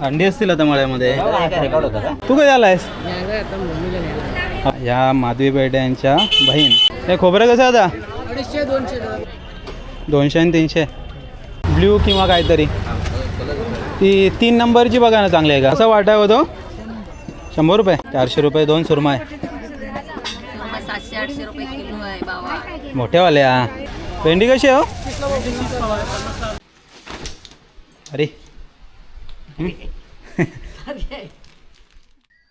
अंडी असतील आता मळ्यामध्ये. तू कधी आलायस? या माधवी बेर्डे यांच्या बहीण. हे खोबरं कसं आता? 200 आणि 300 ब्ल्यू किंवा काहीतरी. ती 3 नंबरची बघा ना, चांगली आहे का? असं वाटाय होतो 100 रुपये 400 रुपये 2 सुरमई. 700-800 रुपये किलो आहे बाबा. मोठ्यावाल्या. भेंडी कशी आहे हो? अरे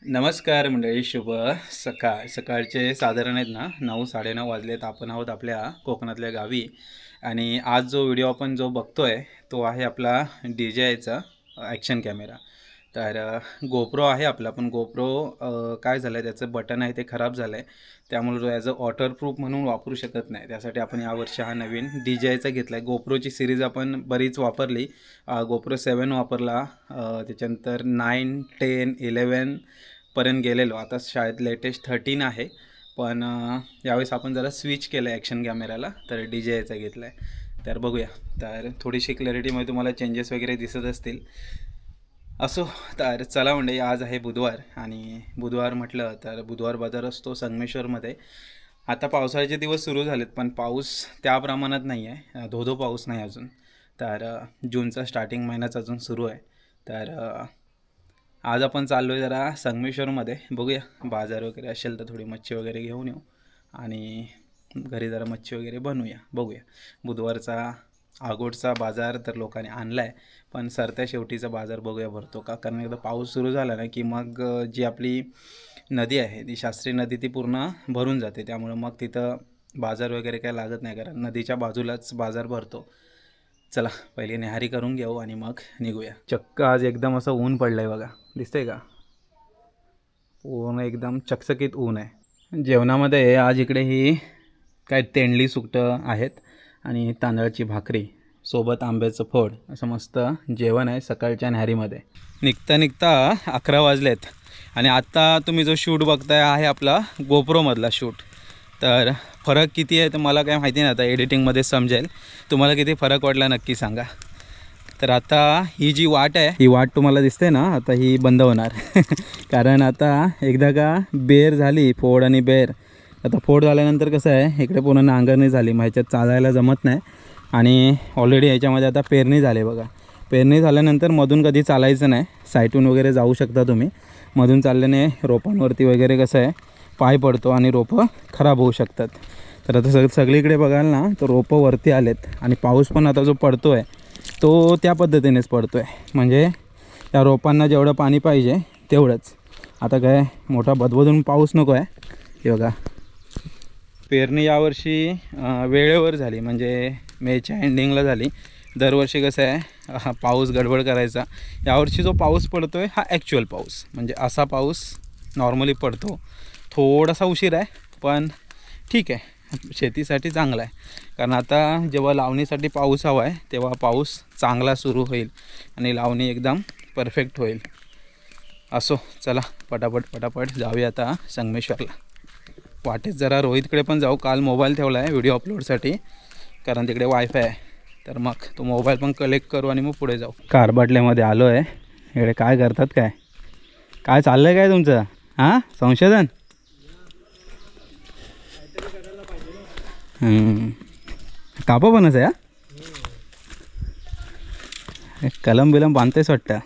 नमस्कार मंडळी, शुभ सकाळ. सकाळचे साधारण आहेत ना 9-9:30 वाजलेत. आपण आहोत आपल्या कोकणातल्या गावी आणि आज जो व्हिडिओ आपण जो बघतोय तो आहे आपला DJIचा ॲक्शन कॅमेरा. तर गोप्रो आहे आपला, पण गोप्रो काय झालं आहे, त्याचं बटन आहे ते खराब झालं आहे, त्यामुळे तो ॲज अ वॉटरप्रूफ म्हणून वापरू शकत नाही. त्यासाठी आपण यावर्षी हा नवीन DJIचा घेतला आहे. गोप्रोची सिरीज आपण बरीच वापरली. गोप्रो 7 वापरला, त्याच्यानंतर 9, 10, 11 पर्यंत गेलेलो. आता शाळेत लेटेस्ट 13 आहे, पण यावेळेस आपण जरा स्विच केलं आहे ॲक्शन कॅमेऱ्याला, तर DJIचा घेतला आहे. तर बघूया, तर थोडीशी क्लॅरिटीमध्ये तुम्हाला चेंजेस वगैरे दिसत असतील. असो, तर चला मंडळी, आज आहे बुधवार आणि बुधवार म्हटलं तर बुधवार बाजार असतो संगमेश्वरमध्ये. आता पावसाळ्याचे दिवस सुरू झालेत, पण पाऊस त्या प्रमाणात नाही आहे, धोधो पाऊस नाही अजून. तर जूनचा स्टार्टिंग महिनाच अजून सुरू आहे. तर आज आपण चाललो आहे जरा संगमेश्वरमध्ये. बघूया, बाजार वगैरे असेल तर थोडी मच्छी वगैरे घेऊन येऊ आणि घरी जरा मच्छी वगैरे बनवूया. बघूया, बुधवारचा आगोटचा बाजार तर लोकांनी आणला आहे, पण सरत्या शेवटीचा बाजार बघूया भरतो का. कारण एकदा पाऊस सुरू झाला ना की मग जी आपली नदी आहे, ती शास्त्री नदी, ती पूर्ण भरून जाते. त्यामुळं मग तिथं बाजार वगैरे काय लागत नाही, कारण नदीच्या बाजूलाच बाजार भरतो. चला, पहिली नेहारी करून घेऊ आणि मग निघूया. चक्क आज एकदम असं ऊन पडलं आहे बघा, दिसतंय का? पूर्ण एकदम चकचकीत ऊन आहे. जेवणामध्ये आज इकडे ही काय तेंडली सुकटं आहेत आणि तांदळाची भाकरी सोबत आंब्याचं फोड, असं मस्त जेवण आहे सकाळच्या न्याहारीमध्ये. निघता 11 वाजलेत आणि आत्ता तुम्ही जो शूट बघताय आहे आपला गोप्रोमधला शूट. तर फरक किती आहे तर मला काय माहिती नाही, आता एडिटिंगमध्ये समजेल. तुम्हाला किती फरक वाटला नक्की सांगा. तर आता ही जी वाट आहे, ही वाट तुम्हाला दिसते ना, आता ही बंद होणार कारण आता एकदा का बेर झाली, फोड आणि बेर. आता फोड झाल्यानंतर कसं आहे, इकडे पूर्ण नांगरणी झाली, मग ह्याच्यात चालायला जमत नाही. आणि ऑलरेडी ह्याच्यामध्ये आता पेरणी झाली बघा. पेरणी झाल्यानंतर मधून कधी चालायचं नाही, साईटून वगैरे जाऊ शकता तुम्ही. मधून चालल्याने रोपांवरती वगैरे कसं आहे पाय पडतो आणि रोपं खराब होऊ शकतात. तर आता सगळीकडे बघाल ना तर रोपं वरती आलेत आणि पाऊस पण आता जो पडतो आहे तो त्या पद्धतीनेच पडतो आहे, म्हणजे त्या रोपांना जेवढं पाणी पाहिजे तेवढंच. आता काय मोठा बदबदून पाऊस नको आहे. हे बघा, पेरणी यावर्षी वेळेवर झाली, म्हणजे मेच्या एंडिंगला झाली. दरवर्षी कसं आहे पाऊस गडबड करायचा. यावर्षी जो पाऊस पडतो आहे हा ॲक्च्युअल पाऊस, म्हणजे असा पाऊस नॉर्मली पडतो. थोडासा उशीर आहे पण ठीक आहे, शेतीसाठी चांगला आहे. कारण आता जेव्हा लावणीसाठी पाऊस हवा आहे तेव्हा पाऊस चांगला सुरू होईल आणि लावणी एकदम परफेक्ट होईल. असो, चला पटापट जाऊया आता संगमेश्वरला. वाटेत जरा रोहितकडे पण जाऊ. काल मोबाईल ठेवला आहे व्हिडिओ अपलोडसाठी, कारण तिकडे वायफाय आहे. तर मग तो मोबाईल पण कलेक्ट करू आणि मग पुढे जाऊ. कारबाटल्यामध्ये आलो आहे. इकडे काय करतात, काय चाललं आहे काय तुमचं? हां, संशोधन? कापा बनच आहे. कलम बिलम बांधतेच वाटतं.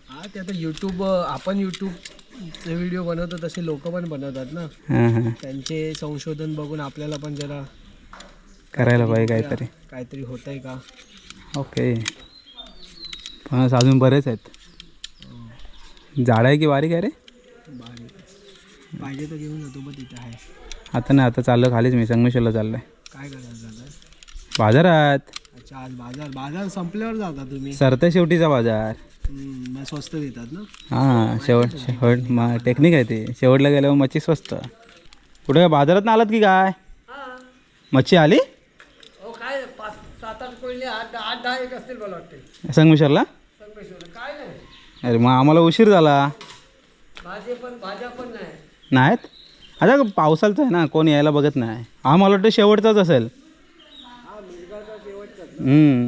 हां, ते आता आपण यूट्यूबचे व्हिडिओ बनवतो तसे लोक पण बनवतात ना. त्यांचे संशोधन बघून आपल्याला पण जरा करायला पाहिजे काहीतरी होतंय का. ओके, पण अजून बरेच आहेत. झाड आहे की बारीक आहे रे? बारीक पाहिजे तर घेऊन जातो, बघ तिथे आहे. आता नाही, आता चाललं खालीच, मी संगमेश्वरला चाललो आहे. काय करायचं झालं बाजारात? अच्छा, आज बाजार संपल्यावर जाता तुम्ही? सरत्या शेवटीचा बाजार. मग स्वस्त देतात ना. हां, शेवट मग टेक्निक आहे ते. शेवटला गेल्यावर मच्छी स्वस्त. कुठे काय बाजारात ना आलात की काय? मच्छी आली? काय 5-7-8 कोळी 8-10 एक असतील मला वाटते संगमेश्वरला. काय नाही. अरे मग आम्हाला उशीर झाला. भाज्या पण नाही नाहीत. आता पावसाळचं आहे ना, कोण यायला बघत नाही. हा मला वाटतं शेवटचाच असेल.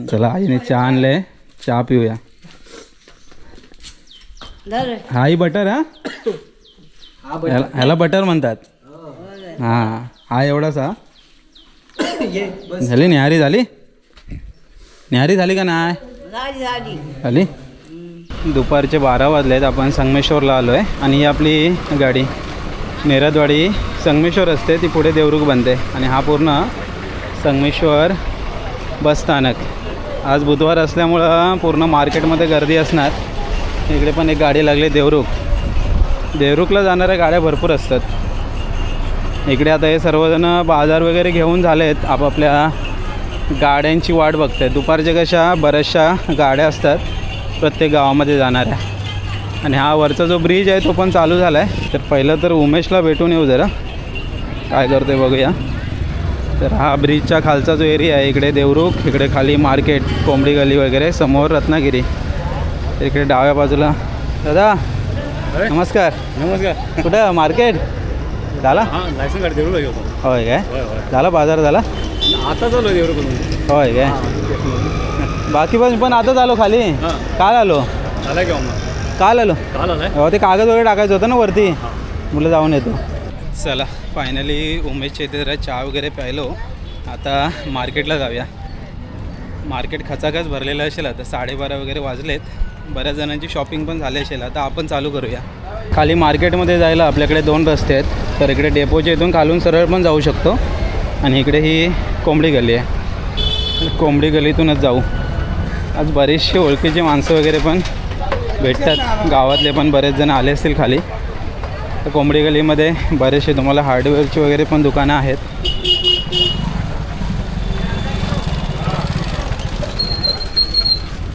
चला, आईने चहा आणले, चहा पिऊया. हाही बटर हा ह्याला बटर म्हणतात. हां हा एवढासा झाली. न्याहारी झाली. न्याहारी झाली का नाही झाली. दुपारचे 12 वाजलेत. आपण संगमेश्वरला आलो आहे आणि ही आपली गाडी नेरदवाडी संगमेश्वर असते ती पुढे देवरुख बनते आणि हा पूर्ण संगमेश्वर बसस्थानक. आज बुधवार असल्यामुळं पूर्ण मार्केटमध्ये गर्दी असणार. इकडे पण एक गाडी लागली देवरुखला जाणाऱ्या गाड्या भरपूर असतात. इकडे आता हे सर्वजण बाजार वगैरे घेऊन झालेत, आपापल्या गाड्यांची वाट बघतात. दुपारच्या कशा बऱ्याचशा गाड्या असतात प्रत्येक गावामध्ये जाणाऱ्या. आणि हा वरचा जो ब्रिज आहे तो पण चालू झाला आहे. तर पहिलं तर उमेशला भेटून येऊ जरा काय करतोय बघूया. तर हा ब्रिजच्या खालचा जो एरिया आहे इकडे देवरुख, इकडे खाली मार्केट, कोंबडी गली वगैरे, समोर रत्नागिरी. तर इकडे डाव्या बाजूला दादा नमस्कार. नमस्कार. कुठं मार्केट झाला? हां लायसन गाडी देवरुख घेतो. होय काय झाला बाजार झाला आता चालू आहे देवरुख. होय काय. बाकी पण आताच आलो खाली. काल आलो. आला की मग काल आलो. काल आलाय. हो ते कागद वगैरे टाकायचं होतं ना वरती, मुलं जाऊन येतो. चला फायनली उमेशच्या इथे जरा चहा वगैरे प्यायलो. आता मार्केटला जाऊया. मार्केट खचाखच भरलेलं असेल. आता 12:30 वगैरे वाजलेत. बऱ्याच जणांची शॉपिंग पण झाली असेल. आता आपण चालू करूया. खाली मार्केटमध्ये जायला आपल्याकडे 2 रस्ते आहेत. तर इकडे डेपोच्या इथून खालून सरळ पण जाऊ शकतो आणि इकडे ही कोंबडी गली आहे. कोंबडी गलीतूनच जाऊ. आज बरेचसे ओळखीचे माणसं वगैरे पण भेटतात. गावातले पण बरेच जण आले असतील खाली. तर कोंबडी गलीमध्ये बरेचसे तुम्हाला हार्डवेअरची वगैरे पण दुकानं आहेत.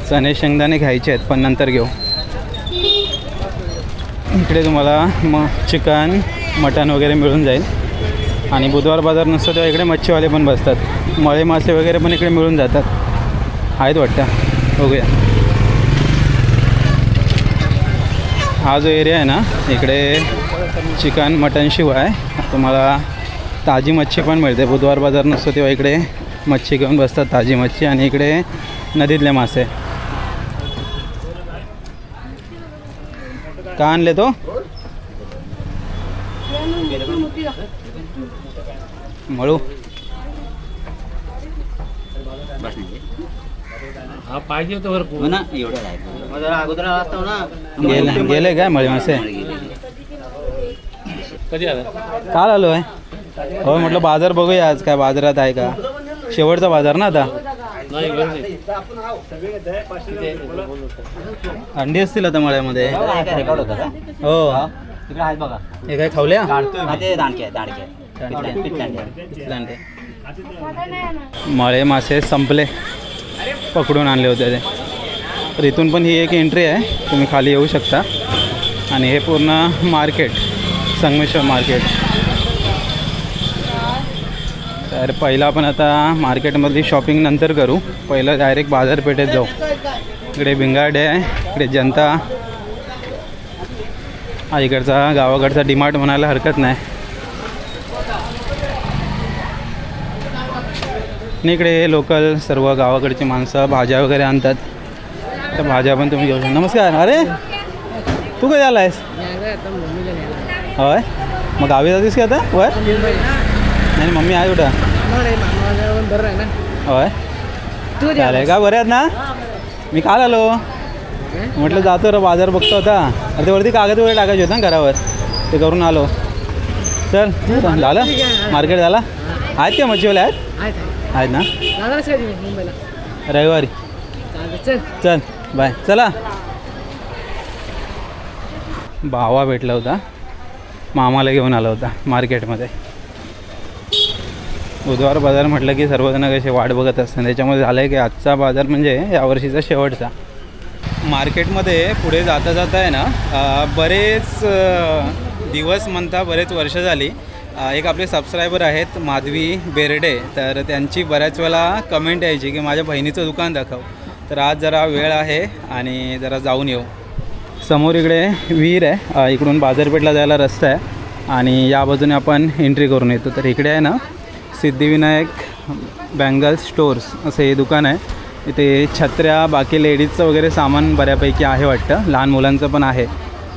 चणे शेंगदाणे घ्यायचे आहेत पण नंतर घेऊ. इकडे तुम्हाला चिकन मटण वगैरे मिळून जाईल. आणि बुधवार बाजार नसतो तेव्हा इकडे मच्छीवाले पण बसतात. मळे मासे वगैरे पण इकडे मिळून जातात. आहेत वाटतं. बघूया. हा जो एरिया आहे ना इकडे चिकन मटण शिवाय तुम्हाला ताजी मच्छी पण मिळते. बुधवार बाजार नसतो तेव्हा इकडे मच्छी घेऊन बसतात, ताजी मच्छी. आणि इकडे नदीतले मासे. का आणले तो मळू हा पाहिजे होतं भरपूर ना एवढं आहे जरा अगोदर असतो ना. गेले काय मळे मासे? कधी आला? काल आलो आहे. हो म्हटलं बाजार बघूया आज काय बाजारात आहे का. शेवटचा बाजार ना आता. नाही गरज नाही. अंडी असतील आता मळ्यामध्ये. रेकॉर्ड होता का? हो तिकडे आहेत बघा. हे काय खावल्या ते दांडके. मळे मासे संपले, पकडून आणले होते ते. तर इथून पण ही एक एंट्री आहे, तुम्ही खाली येऊ शकता. आणि हे पूर्ण मार्केट संगमेश्वर मार्केट. तर पहिलं आपण आता मार्केटमधली शॉपिंग नंतर करू. पहिलं डायरेक्ट बाजारपेठेत जाऊ. इकडे भिंगाडे आहे, इकडे जनता. हा इकडचा गावाकडचा डीमार्ट म्हणायला हरकत नाही. आणि इकडे लोकल सर्व गावाकडची माणसं भाज्या वगैरे आणतात. तर भाज्या पण तुम्ही घेऊ शकता. नमस्कार. अरे तू कधी आला आहेस? होय मग गावी जातीस की आता वर? नाही मम्मी आहे कुठं? होय चालेल का. बरे आहेत ना? मी काल आलो. म्हटलं जातो रे बाजार बघतो होता. अरे ते वरती कागद वगैरे टाकायचे होते ना घरावर, ते करून आलो. चल झालं मार्केट झाला. आहेत का मच्छीवाले? आहेत ना. रविवारी चल बाय. चला भावा भेटला होता, मामाला घेऊन आला होता मार्केटमध्ये. बुधवार बाजार म्हटलं की सर्वजण कसे वाट बघत असतात. त्याच्यामध्ये झालं आहे की आजचा बाजार म्हणजे यावर्षीचा शेवटचा. मार्केटमध्ये पुढे जाता जाता आहे ना बरेच दिवस म्हणता बरेच वर्ष झाली. एक आपले सबस्क्रायबर आहेत माधवी बेर्डे. तर त्यांची बऱ्याच वेळा कमेंट यायची की माझ्या बहिणीचं दुकान दाखव. तर आज जरा वेळ आहे आणि जरा जाऊन येऊ. समोर इकडे विहीर आहे. इकडून बाजारपेठला जायला रस्ता आहे आणि या बाजूने आपण एंट्री करून येतो. तर इकडे आहे ना सिद्धिविनायक बँगल्स स्टोर्स असं हे दुकान आहे. इथे छत्र्या बाकी लेडीजचं वगैरे सामान बऱ्यापैकी आहे वाटतं, लहान मुलांचं पण आहे.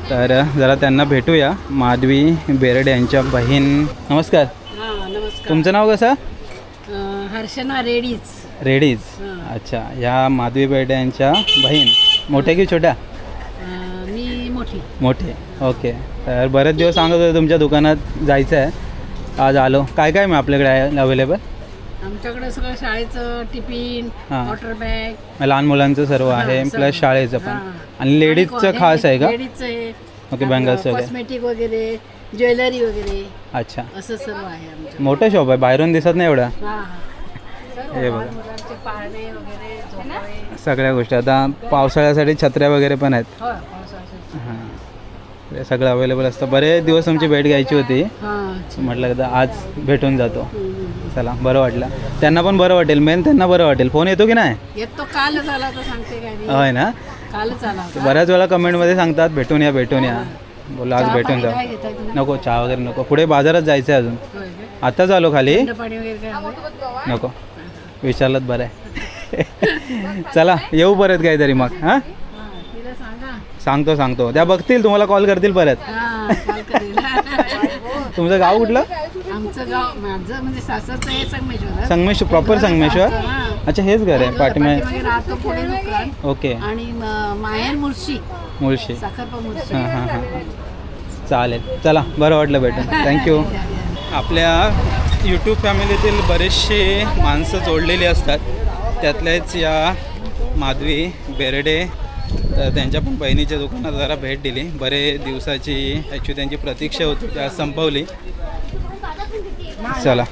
तर जरा त्यांना भेटूया. माधवी बेरडे यांच्या बहीण. नमस्कार, नमस्कार. तुमचं नाव कसं? हर्षना रेडीज. रेडीज. अच्छा, ह्या माधवी बेरडे यांच्या बहीण. मोठ्या की छोट्या? मी मोठी. मोठे. ओके. तर बरेच दिवस सांगत होते तुमच्या दुकानात जायचं आहे, आज आलो. काय काय मग आपल्याकडे आहे अवेलेबल? आमच्याकडे सगळं शाळेचं टिफिन, हां. वॉटर बॅग, लहान मुलांचं सर्व आहे, सर्व. प्लस शाळेचं पण. हां. आणि लेडीजचं खास आहे का? लेडीजचं आहे. ओके, बँगल्स वगैरे. कॉस्मेटिक वगैरे, ज्वेलरी वगैरे, अच्छा, असं सर्व आहे आमच्याकडे. मोठं शॉप आहे, बाहेरून दिसत नाही एवढं. हां, सर्व हे बघा. लहान मुलांचे पाळणे वगैरे, झोपाळे. सगळ्या गोष्टी. आता पावसाळ्यासाठी छत्र्या वगैरे पण आहेत. हो, पावसाळ्यासाठी. हां, हे सगळं अवेलेबल असतं. बरेच दिवस तुमची भेट घ्यायची होती, हां. म्हटलं एकदा आज भेटून जातो. चला, बरं वाटलं. त्यांना पण बरं वाटेल, मेन त्यांना बरं वाटेल. फोन येतो की नाही? येतो, कालच आला तर सांगते काय मी. होय ना, कालच आला होता. बऱ्याच वेळा कमेंटमध्ये सांगतात भेटून या भेटून या. बोला आज चहा भेटून पाणी जाऊ. काय घेताय तुम्ही? नको, चहा वगैरे नको. पुढे बाजारात जायचं आहे अजून. होय काय? आत्ताच आलो खाली. थंड पाणी वगैरे काय हवंय? नको, विचारलंत बरं आहे. चला, येऊ परत काहीतरी मग. हां, तिला सांगा. सांगतो. त्या बघतील, तुम्हाला कॉल करतील परत. हां, कॉल करेल. तुमचं गाव कुठलं? आमचं गाव, माझं म्हणजे सासरचं हे संगमेश्वर. संगमेश्वर, प्रॉपर संगमेश्वर. अच्छा, हेच घर आहे पाठीमागे. पाठीमागे राहतो पुढे दुकान. ओके, आणि माहेर मुळशी, मुळशी. साखरपा मुळशी. हां हां हां, चालेल. चला, बरं वाटलं भेटून. थँक्यू. आपल्या यूट्यूब फॅमिलीतील बरेचसे माणसं जोडलेली असतात, त्यातल्याच या माधवी बेरडे. तर त्यांच्या पण बहिणीच्या दुकानात जरा भेट दिली. बरेच दिवसाची ॲक्च्युली त्यांची प्रतीक्षा होती, त्या संपवली. चला,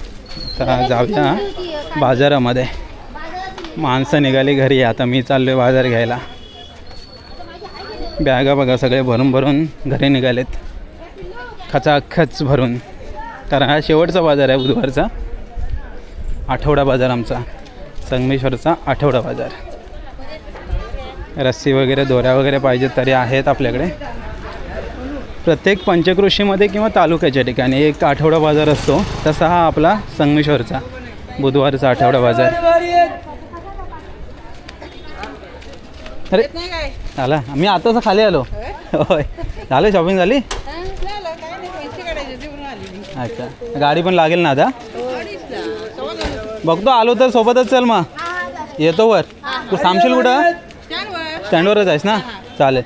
तर जाऊया बाजारामध्ये. माणसं निघाली घरी, आता मी चाललो आहे बाजार घ्यायला. बॅगा बघा सगळे भरून भरून घरी निघालेत, खचाखच भरून. कारण हा शेवटचा बाजार आहे बुधवारचा, आठवडा बाजार आमचा, संगमेश्वरचा आठवडा बाजार. रस्सी वगैरे, दोऱ्या वगैरे पाहिजेत तरी आहेत आपल्याकडे. प्रत्येक पंचकृषीमध्ये किंवा तालुक्याच्या ठिकाणी एक आठवडा बाजार असतो, तसा हा आपला संगमेश्वरचा बुधवारचा आठवडा बाजार. अरे झाला, मी आताच खाली आलो. होय, झालं शॉपिंग झाली? अच्छा, गाडी पण लागेल ना आता? बघतो, आलो तर सोबतच चल. मग येतो वर. तू थांबशील कुठं? स्टँडवरच आहेस ना? चालेल.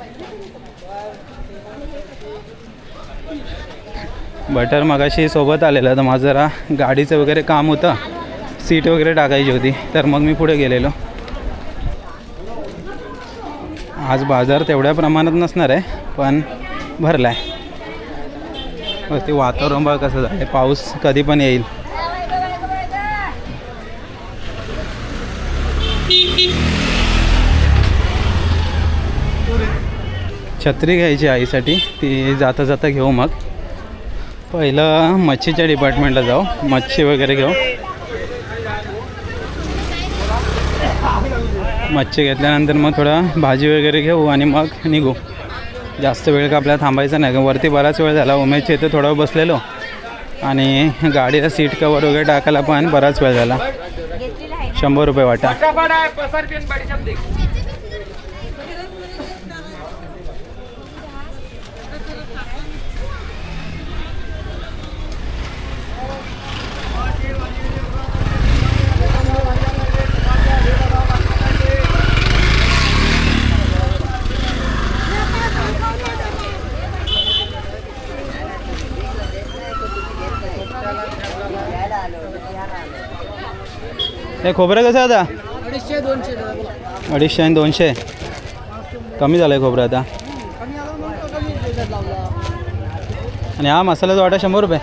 बटर मगाशी सोबत आलेलं, तर माझं जरा गाडीचं वगैरे काम होतं, सीट वगैरे टाकायची होती, तर मग मी पुढे गेलेलो. आज बाजार तेवढ्या प्रमाणात नसणार आहे, पण भरला आहे. ते वातावरण बघा कसं झालं, पाऊस कधी पण येईल. छत्री घ्यायची आईसाठी, ती जाता जाता घेऊ. मग पहिलं मच्छीच्या डिपार्टमेंटला जाऊ, मच्छी वगैरे घेऊ. मच्छी घेतल्यानंतर मग थोडा भाजी वगैरे घेऊ आणि मग निघू. जास्त वेळ का आपल्याला थांबायचं नाही, वरती बराच वेळ झाला. उमेशच्या इथे थोडा वेळ बसलेलो आणि गाडीला सीट कवर वगैरे टाकायला पण बराच वेळ झाला. 100 रुपये वाटा. हे खोबरं कसं आहे आता? 250 आणि 200. कमी झालं आहे खोबरं आता. आणि हा मसाल्याचा वाटा 100 रुपये.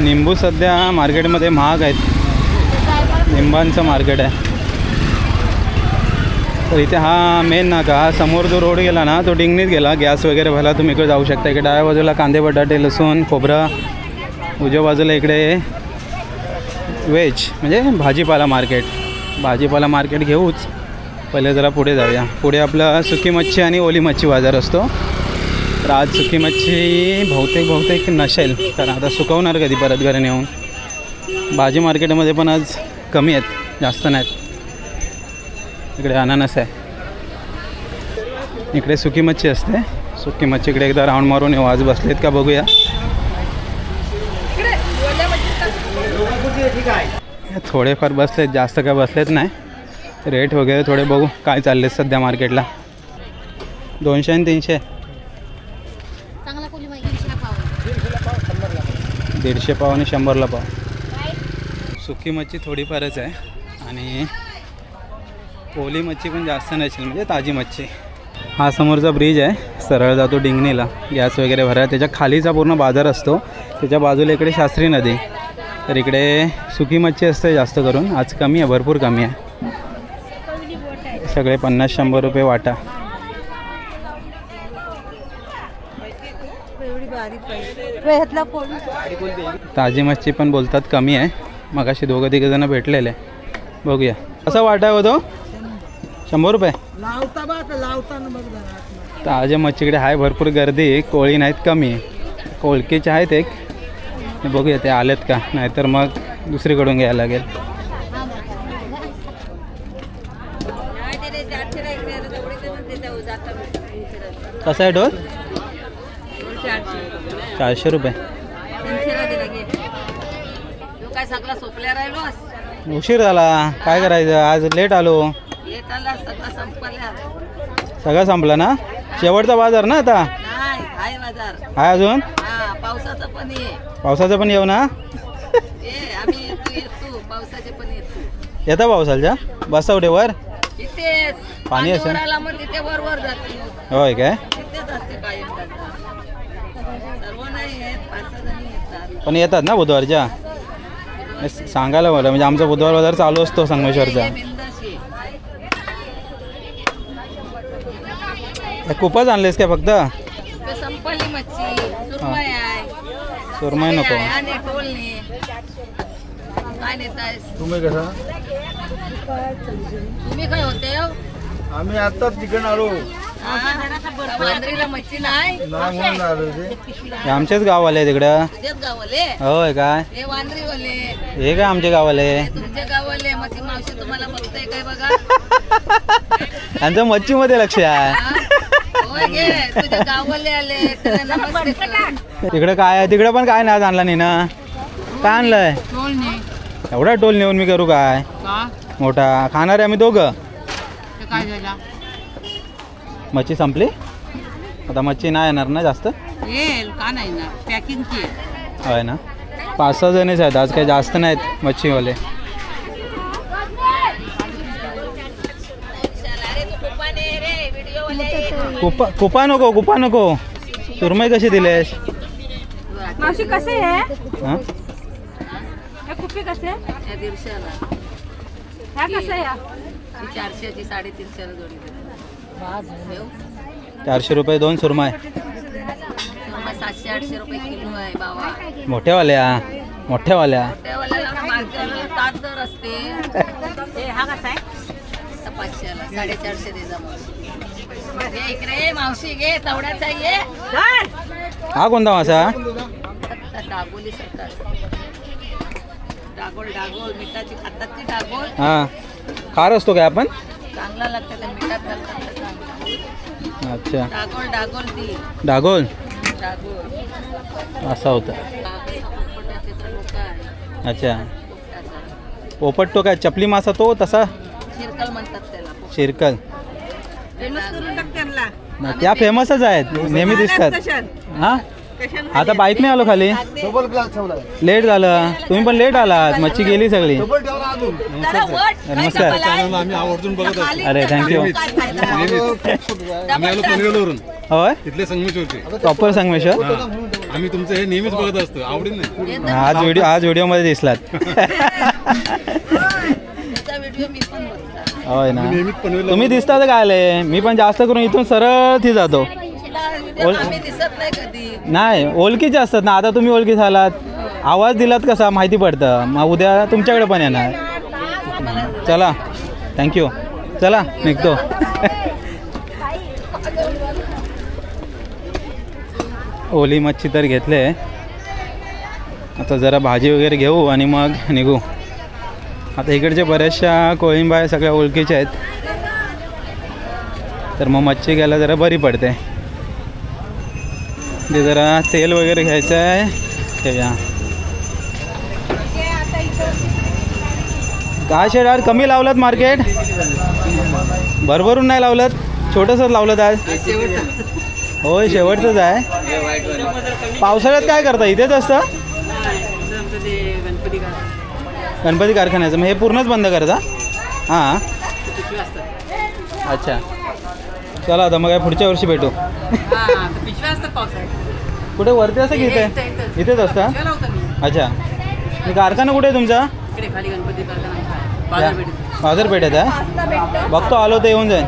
निंबू सध्या मार्केटमध्ये महाग आहेत, लिंबांचं मार्केट आहे. तर इथे हा मेन नाका, हा समोर जो रोड गेला ना तो डिंगणीत गेला. गॅस वगैरे भरला तुम्ही इकडे जाऊ शकता. इकडे डाव्या बाजूला कांदे बटाटे लसूण खोबरं, उजव्या बाजूला इकडे व्हेज म्हणजे भाजीपाला मार्केट. भाजीपाला मार्केट घेऊच, पहिले जरा पुढे जाऊया. पुढे आपला सुकी मच्छी आणि ओली मच्छी बाजार असतो. तर आज सुकी मच्छी बहुतेक नसेल, कारण आता सुकवणार कधी परत घरी नेऊन. भाजी मार्केटमध्ये पण आज कमी आहेत, जास्त नाहीत. इकडे अननस आहे, इकडे सुकी मच्छी असते. सुकी मच्छीकडे एकदा राऊंड मारून येऊ. आज बसलेत का बघूया. थोडेफार बसलेत, जास्त काय बसलेत नाही. रेट वगैरे थोडे बघू काय चालले सध्या मार्केटला. 200 आणि 300. 150 पाव आणि 100ला पाव. सुकी मच्छी थोडीफारच आहे आणि ओली मच्छी पण जास्त नसेल, म्हणजे ताजी मच्छी. हा समोरचा ब्रिज आहे, सरळ जातो डिंगणीला. गॅस वगैरे भरायला त्याच्या खालीचा पूर्ण बाजार असतो. त्याच्या बाजूला इकडे शास्त्री नदी. तर इकडे सुकी मच्छी असते जास्त करून. आज कमी आहे, भरपूर कमी आहे. सगळे 50-100 रुपये वाटा. ताजी मच्छी पण बोलतात कमी आहे. मगाशी 2-3 जण भेटलेले. बघूया कसा वाटा आहे तो. 100 रुपये. ताज्या मच्छीकडे आहे भरपूर गर्दी. कोळी नाहीत, कमी. कोळकीचे आहेत एक. बघूया ते आलेत का, नाहीतर मग दुसरीकडून घ्यायला लागेल. कसा आहे डोल. 400 रुपये. काय सगळा सोपल्या राहिलो. उशीर झाला, काय करायचं. आज लेट आलो. सगळं संपल्या. सगळं संपलं ना. शेवटचा बाजार ना आता. नाही आहे बाजार. आहे अजून. हा पावसाचं पण ये. पावसाचं पण येऊ ना. आम्ही येतो पावसाचे पण येतो. येता पावसाच्या बसवडेवर तिथेच पाणी असेल. आला मग तिथे वर जाते. होय काय. तिथेच असते कायम. सर्व नाही येत, 5-6 जणी येतात. पण येतात ना बुधवारच्या. सांगायला मला, म्हणजे आमचा बुधवार बाजार चालू असतो संगमेश्वरचा. बिंदाशी. खूपच आणलेस काय फक्त. ते संपली मच्छी. सुरमई आहे. सुरमई नको. आणि टोलने काय नेतायस. तुम्ही कसा. तुम्ही काय होते हो? आम्ही आत्ताच तिकडून आलो. वांद्रीला मच्छी नाही. म्हणून आलो ते. हे आमचेच गाववाले तिकडं. तुझेच गावले. होय काय. हे वांद्रीवाले. हे काय आमचे गाववाले. तुमचे गावले. मग ती मावशी तुम्हाला बघताय काय बघा. त्यांचं मच्छीमध्ये लक्ष आहे. होय गे तुझे गावले आले. त्यांना नमस्कार. तिकडं काय आहे. तिकडं पण काय नाही आज आणला नाही ना. काय आणलंय. टोलने. एवढा टोल नेऊन मी करू काय. का मोठा खाणारे आम्ही दोघं. ते काय झाला. मच्छी संपली आता. मच्छी नाही येणार ना जास्त. येईल का नाही ना. पॅकिंगची. होय ना. 5-6 जणच आहेत आज, काही जास्त नाहीत मच्छीवाले. कुपा नको. सुरमई कशी दिलेस. मावशी कसे आहे. हां हे कुपी कसे आहे. या 150ला. ह्या कसे आहे. 400ची 350ला जोडी देते. 400 रुपये 2 सुरमई. 700-800 रुपये किलो आहे बाबा. मोठ्यावाल्या. त्यावाल्याला मार्केटला ताट दर असते. हा कसा आहे. 500ला 450 दे जा मावशी. हे इकडे मावशी घे. तेवढ्याचा ये. हा कोणता मासा. डागोली सरकार. डागोल मिठाची खातात ती डागोल. हां खार असतो काय आपण. चांगला लागतं ते मिठात घालतात ते चांगला. अच्छा. डागोल ती. डागोल डागोल असा होता. पोपटाचे तर डोकं आहे. अच्छा. पोपटाचा. पोपट तो काय चपली मासा तो तसा. शिरकल म्हणतात त्याला. शिरकल. फेमस करून टाक त्यांना. ना, त्या फेमसच आहेत, नेहमी दिसतात. हां आता बाईकने आलो खाली. लेट झालं. तुम्ही पण लेट आलात. मच्छी गेली सगळी. नमस्कार. आम्ही आवर्जून बघत असतो. अरे थँक्यू. आम्ही आलो पनवेलवरून. होय तिथले संगमेश्वरचे. प्रॉपर संगमेश्वर. आम्ही तुमचं हे नेहमीच बघत असतो. आवडीन नाही. आज व्हिडिओमध्ये दिसलात. व्हिडिओ मी पण बघतात. होय ना. नेहमीच पनवेल. तुम्ही दिसता तर काय आले. मी पण जास्त करून इथून सरळ ती जातो. आम्ही दिसत नाही कधी. नाही ओळखीचे असतात ना. आता तुम्ही ओळखी झालात, आवाज दिलात कसा माहिती पडतं. मग उद्या तुमच्याकडे पण येणार. चला थँक्यू. चला निघतो. ओली मच्छी तर घेतले. आता जरा भाजी वगैरे घेऊ आणि मग निघू. आता इकडच्या बऱ्याचशा कोळिंबाया सगळ्या ओळखीच्या आहेत, तर मग मच्छी घ्यायला जरा बरी पडते. ते जरा तेल वगैरे घ्यायचं आहे. ते या काय शेडार कमी लावलात मार्केट, भरभरून नाही लावलं, छोटंसंच लावलं आज. होय शेवटचंच आहे. पावसाळ्यात काय करता इथेच असतं गणपती कारखान्याचं, मग हे पूर्णच बंद करता. हां अच्छा चला आता मग काय पुढच्या वर्षी भेटू. कुठे वरती असतं की इथे इथेच असतं. अच्छा कारखाना कुठे आहे तुमचा. बाजारपेठेत आहे. बघतो आलो तर येऊन जाईल.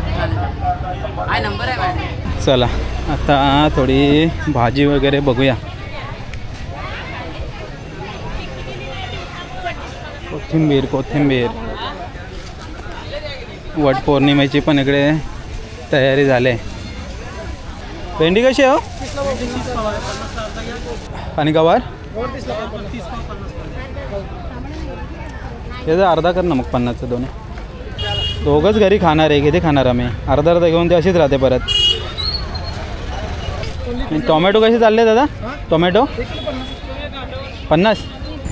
चला आता थोडी भाजी वगैरे बघूया. कोथिंबीर वटपौर्णिमेची पण इकडे तयारी झाली. भेंडी कशी आहे हो आणि गवार त्याचं अर्धा कर ना मग 50चं दोघंच घरी खाणार आहे. किती खाणार आम्ही, अर्धा अर्धा घेऊन ते अशीच राहते परत. टोमॅटो कसे चालले दादा. टोमॅटो 50.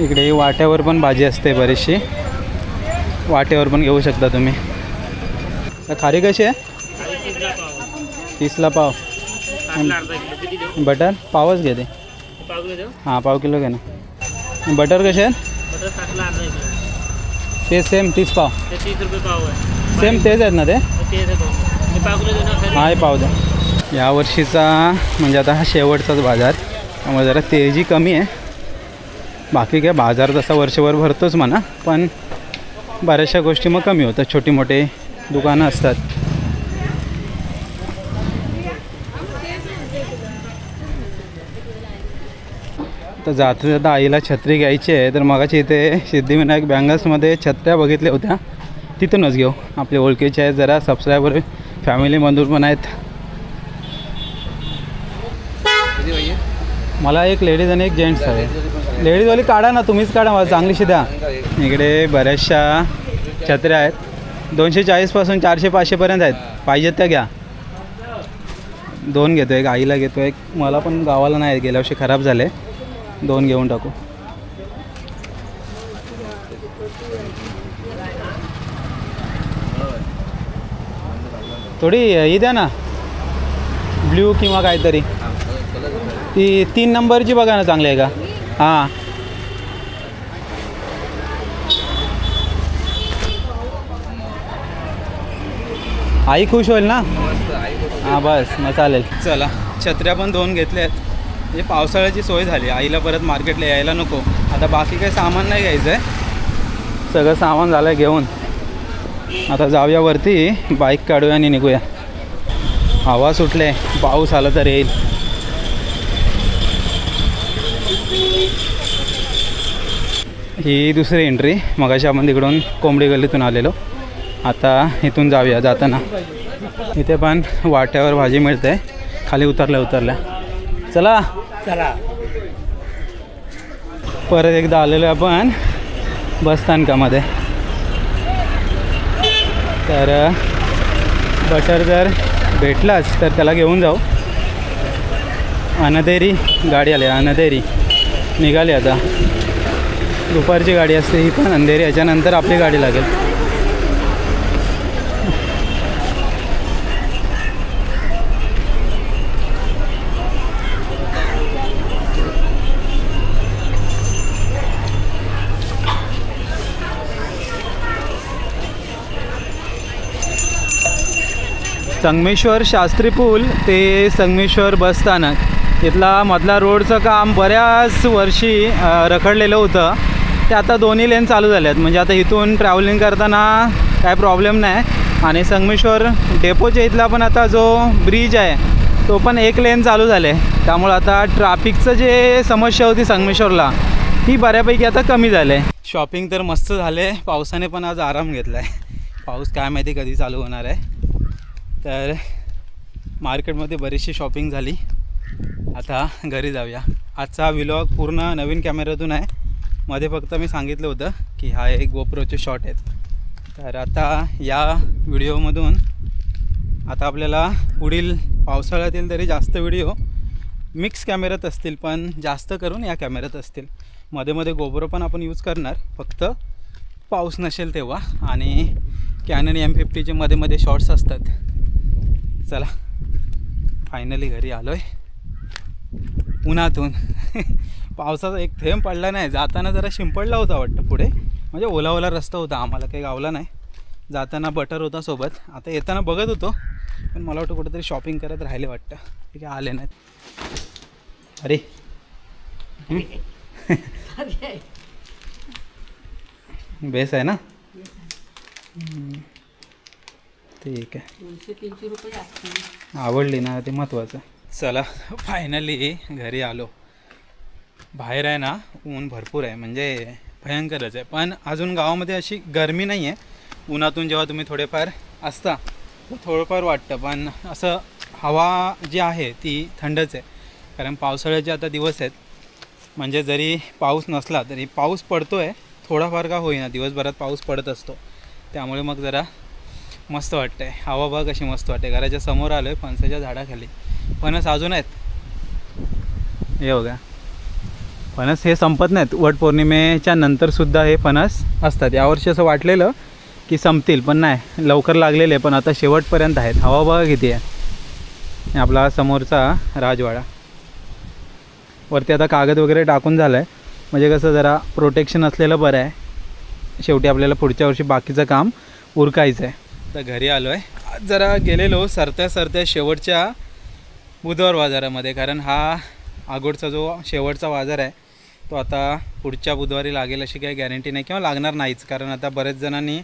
इकडे वाट्यावर पण भाजी असते बरीचशी, वाट्यावर पण घेऊ शकता तुम्ही. खारी कशी आहे. 30ला पाव. बटर पावच घेते. हां पाव किलो घे ना. बटर कसे आहेत. ते सेम 30 पाव. सेम तेच आहेत ना ते. हां हे पाव द्या. यावर्षीचा म्हणजे आता हा शेवटचाच बाजार, त्यामुळे जरा तेजी कमी आहे. बाकी काय बाजार तसा वर्षभर भरतोच म्हणा, पण बऱ्याचशा गोष्टी मग कमी होतात. छोटी मोठे दुकानं असतात. तर जाता जाता आईला छत्री घ्यायची आहे, तर मगाची इथे सिद्धिविनायक बँगल्समध्ये छत्र्या बघितल्या होत्या, तिथूनच घेऊ. आपले ओळखीचे आहेत, जरा सबस्क्रायबर फॅमिलीमधून पण आहेत. मला एक लेडीज आणि एक जेंट्स आहे. लेडीजवाली काढा ना, तुम्हीच काढा, मला चांगलीशी द्या. इकडे बऱ्याचशा छत्र्या आहेत. 240पासून 400-500पर्यंत आहेत. पाहिजेत त्या घ्या. 2 घेतो, एक आईला घेतो, एक मला पण गावाला नाही, गेल्या वर्षी खराब झाले. 2 घेऊन टाकू. थोडी ही द्या ना, ब्ल्यू किंवा काहीतरी. ती 3 नंबरची बघा ना, चांगली आहे का. हां आई खुश होईल ना. हां बस मग चालेल. चला छत्र्या पण 2 घेतल्या आहेत. म्हणजे पावसाळ्याची सोय झाली. आईला परत मार्केटला यायला नको. आता बाकी काही सामान नाही घ्यायचं आहे, सगळं सामान झालं आहे घेऊन. आता जाऊया वरती, बाईक काढूया आणि निघूया. हवा सुटले, पाऊस आला तर येईल. ही दुसरी एंट्री. मगाशी आपण तिकडून कोंबडी गल्लीतून आलेलो. आता इथून जाऊया. जाताना इथे पण वाट्यावर भाजी मिळते. खाली उतरल्या. चला परत एकदा आलेलो आपण बसस्थानकामध्ये. तर बटर जर भेटलाच तर त्याला घेऊन जाऊ. अनधेरी गाडी आली. अनधेरी निघाली आता. दुपारची गाडी असते ही पण अंधेरी. याच्यानंतर आपली गाडी लागेल. संगमेश्वर शास्त्री पूल ते संगमेश्वर बसस्थानक इथला मधला रोडचं काम बऱ्याच वर्षी रखडलेलं होतं. ते आता दोन्ही लेन चालू झाले आहेत. म्हणजे आता इथून ट्रॅव्हलिंग करताना काय प्रॉब्लेम नाही. आणि संगमेश्वर डेपोच्या इथला पण आता जो ब्रिज आहे तो पण 1 लेन चालू झाले. त्यामुळे आता ट्रॅफिकचं जे समस्या होती संगमेश्वरला ती बऱ्यापैकी आता कमी झाले. शॉपिंग तर मस्त झाले. पावसाने पण आज आराम घेतला आहे. पाऊस काय माहिती कधी चालू होणार आहे. तर मार्केटमध्ये बरीचशी शॉपिंग झाली. आता घरी जाऊया. आजचा व्लॉग पूर्ण नवीन कॅमेऱ्यातून आहे. मध्ये फक्त मी सांगितलं होतं की हा एक गोप्रोचे शॉट आहेत. तर आता या व्हिडिओमधून आता आपल्याला पुढील पावसाळ्यातील तरी जास्त व्हिडिओ मिक्स कॅमेऱ्यात असतील, पण जास्त करून या कॅमेऱ्यात असतील. मध्ये मध्ये गोप्रो पण आपण यूज करणार, फक्त पाऊस नसेल तेव्हा. आणि कॅनन M50चे मध्ये मध्ये शॉट्स असतात. चला फायनली घरी आलो आहे उन्हातून. पावसाचा एक थेंब पडला नाही. जाताना जरा शिंपडला होता वाटतं पुढे, म्हणजे ओला ओला रस्ता होता, आम्हाला काही गावला नाही. जाताना बटर होता सोबत. आता येताना बघत होतो, पण मला वाटतं कुठेतरी शॉपिंग करत राहिले वाटतं. ठीक आहे, आले नाहीत. अरे बेस आहे ना. ठीक आहे, 200-300 रुपये जास्त. आवडली ना ते महत्त्वाचं. चला फायनली घरी आलो. बाहेर आहे ना ऊन भरपूर आहे, म्हणजे भयंकरच आहे. पण अजून गावामध्ये अशी गरमी नाही आहे. उन्हातून जेव्हा तुम्ही थोडेफार असता तर थोडंफार वाटतं, पण असं हवा जी आहे ती थंडच आहे. कारण पावसाळ्याचे आता दिवस आहेत, म्हणजे जरी पाऊस नसला तरी पाऊस पडतो आहे थोडाफार का होईना, दिवसभरात पाऊस पडत असतो. त्यामुळे मग जरा मस्त वाटतं आहे. हवा बघ कशी मस्त वाटते. घराच्या समोर आलो आहे फणसाच्या झाडाखाली. फणस अजून आहेत, हे बघा. फणस हे संपत नाहीत. वटपौर्णिमेच्या नंतरसुद्धा हे फणस असतात. यावर्षी असं वाटलेलं की संपतील, पण नाही, लवकर लागलेले, पण आता शेवटपर्यंत आहेत. हवा बघा किती आहे. आपला समोरचा राजवाडा. वरती आता कागद वगैरे टाकून झालं आहे, म्हणजे कसं जरा प्रोटेक्शन असलेलं बरं आहे. शेवटी आपल्याला पुढच्या वर्षी बाकीचं काम उरकायचं आहे. तर घरी आलो आहे. आज जरा गेलेलो सरत्या शेवटच्या बुधवार बाजारामध्ये, कारण हा आगोडचा जो शेवटचा बाजार आहे तो आता पुढच्या बुधवारी लागेल अशी काही गॅरंटी नाही, किंवा लागणार नाहीच. कारण आता बरेच जणांनी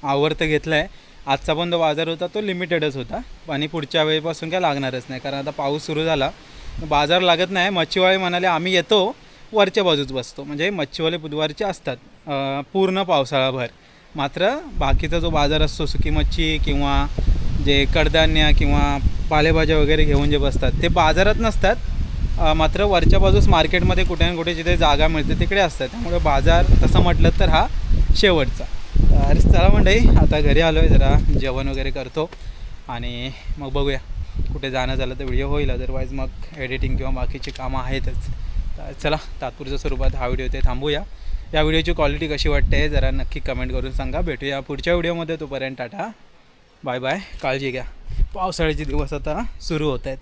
आवर्त घेतलं आहे. आजचा पण जो बाजार होता तो लिमिटेडच होता, आणि पुढच्या वेळेपासून काय लागणारच नाही. कारण आता पाऊस सुरू झाला, बाजार लागत नाही. मच्छीवाले म्हणाले आम्ही येतो, वरच्या बाजूच बसतो. म्हणजे मच्छीवाले बुधवारचे असतात पूर्ण पावसाळाभर. मात्र बाकीचा जो बाजार असतो, सुकी मच्छी किंवा जे कडधान्य किंवा पालेभाज्या वगैरे घेऊन जे बसतात ते बाजारात नसतात, मात्र वरच्या बाजूस मार्केटमध्ये कुठे ना कुठे जिथे जागा मिळते तिकडे असतात. त्यामुळे बाजार तसं म्हटलं तर हा शेवटचा. तर चला मंडळी, आता घरी आलो आहे, जरा जेवण वगैरे करतो आणि मग बघूया. कुठे जाणं झालं तर व्हिडिओ होईल, अदरवाईज मग एडिटिंग किंवा बाकीची कामं आहेतच. तर चला तात्पुरत्या स्वरूपात हा व्हिडिओ ते थांबूया. या व्हिडिओची क्वालिटी कशी वाटते जरा नक्की कमेंट करून सांगा. भेटूया पुढच्या व्हिडिओमध्ये. तोपर्यंत टाटा बाय बाय, काळजी घ्या. पावसाळ्याचे दिवस आता सुरू होत आहेत.